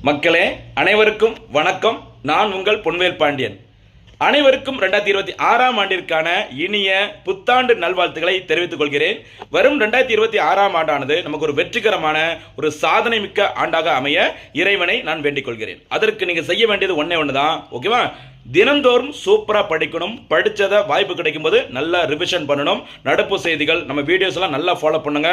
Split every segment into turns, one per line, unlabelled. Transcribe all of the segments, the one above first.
மக்களே அனைவருக்கும் வணக்கம். நான் உங்கள் பொன்வேல் பாண்டியன். அனைவருக்கும் 2026 ஆண்டிற்கான இனிய புத்தாண்டு நல்வாழ்த்துக்களை தெரிவித்துக் கொள்கிறேன். வரும் 2026 ஆண்டானது நமக்கு ஒரு வெற்றிகரமான ஒரு சாதனை மிக்க ஆண்டாக அமைய இறைவனை நான் வேண்டிக் கொள்கிறேன். அதற்கு நீங்க செய்ய வேண்டியது ஒன்னே ஒண்ணுதான். ஓகேவா? தினந்தோறும் சூப்பரா படிக்கணும். படிச்சத வாய்ப்பு கிடைக்கும் போது நல்லா ரிவிஷன் பண்ணணும். நடப்பு செய்திகள் நம்ம வீடியோஸ் எல்லாம் நல்லா ஃபாலோ பண்ணுங்க.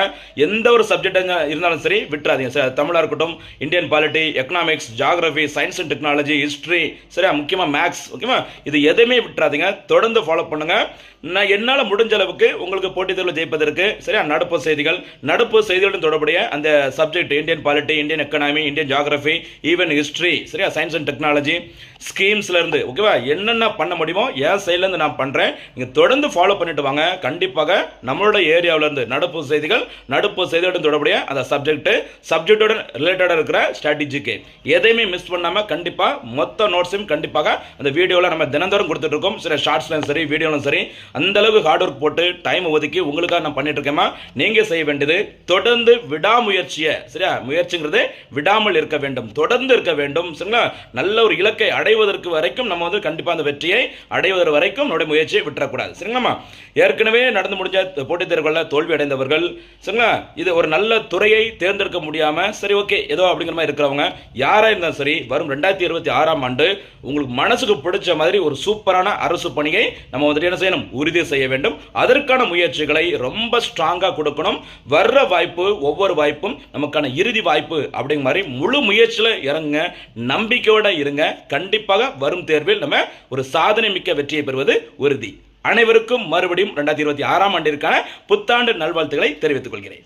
எந்த ஒரு சப்ஜெக்ட் இருந்தாலும் சரி விட்டுறாதீங்க. தமிழா இருக்கட்டும், Indian polity, economics, geography, science and technology, history, சரியா, முக்கியமா மேக்ஸ், ஓகேவா, இது எதுவுமே விட்டுறாதீங்க. தொடர்ந்து ஃபாலோ பண்ணுங்க. நான் என்னால் முடிஞ்ச அளவுக்கு உங்களுக்கு போட்டித் தேர்வில் ஜெயிப்பதற்கு சரியா நடப்பு செய்திகளுடன் தொடர்புடைய அந்த subject Indian polity, Indian economy, Indian geography, even history, சரியா, சயின்ஸ் அண்ட் டெக்னாலஜி, ஸ்கீம்ஸ்ல இருந்து ஓகேவா என்னென்ன பண்ண முடியுமோ என் சைட்ல இருந்து நான் பண்றேன். நீங்க தொடர்ந்து ஃபாலோ பண்ணிட்டு வாங்க. கண்டிப்பாக நம்மளோட ஏரியாவில இருந்து நடப்பு செய்திகளுடன் தொடர்புடைய அந்த சப்ஜெக்டோட ரிலேட்டடா இருக்கிற ஸ்ட்ராட்டஜிக்கு எதையுமே மிஸ் பண்ணாம கண்டிப்பா மொத்த நோட்ஸையும் கண்டிப்பாக அந்த வீடியோல நம்ம தினந்தோறும் கொடுத்துட்டு இருக்கோம். சரி, ஷார்ட்ஸ்லயும் சரி, வீடியோலும் சரி, அந்த அளவுக்கு ஹார்ட் ஒர்க் போட்டு டைம் ஒதுக்கி உங்களுக்காக நான் பண்ணிட்டு இருக்கேமா. நீங்க செய்ய வேண்டியது தொடர்ந்து விடாமுயற்சியை, சரியா, முயற்சிங்கிறது விடாமல் இருக்க வேண்டும், தொடர்ந்து இருக்க வேண்டும். சரிங்களா? நல்ல ஒரு இலக்கை அடைவதற்கு வரைக்கும் நம்ம கண்டிப்பா அந்த வெற்றியை அடைவதற்கு வரைக்கும் நம்முடைய முயற்சியை விட்டுறக்கூடாது. சரிங்களா? ஏற்கனவே நடந்து முடிஞ்ச போட்டித் தேர்வுகளில் தோல்வி அடைந்தவர்கள், சரிங்களா, இது ஒரு நல்ல துறையை தேர்ந்தெடுக்க முடியாம சரி ஓகே ஏதோ அப்படிங்கிற மாதிரி இருக்கிறவங்க யாரா இருந்தாலும் சரி, வரும் 2026 ஆண்டு உங்களுக்கு மனசுக்கு பிடிச்ச மாதிரி ஒரு சூப்பரான அரசு பணியை நம்ம என்ன செய்யணும், உறுதி செய்ய வேண்டும். அதற்கான முயற்சிகளை ரொம்ப ஸ்ட்ராங்கா கொடுக்கணும். வர்ற வாய்ப்பு, ஒவ்வொரு வாய்ப்பும் நமக்கான இறுதி வாய்ப்பு அப்படிங்கிற மாதிரி முழு முயற்சியில் இறங்குங்க. நம்பிக்கையோட இருங்க. கண்டிப்பாக வரும் தேர்வில் நம்ம ஒரு சாதனை மிக்க வெற்றியை பெறுவது உறுதி. அனைவருக்கும் மறுபடியும் 2026 ஆண்டிற்கான புத்தாண்டு நல்வாழ்த்துக்களை தெரிவித்துக் கொள்கிறேன்.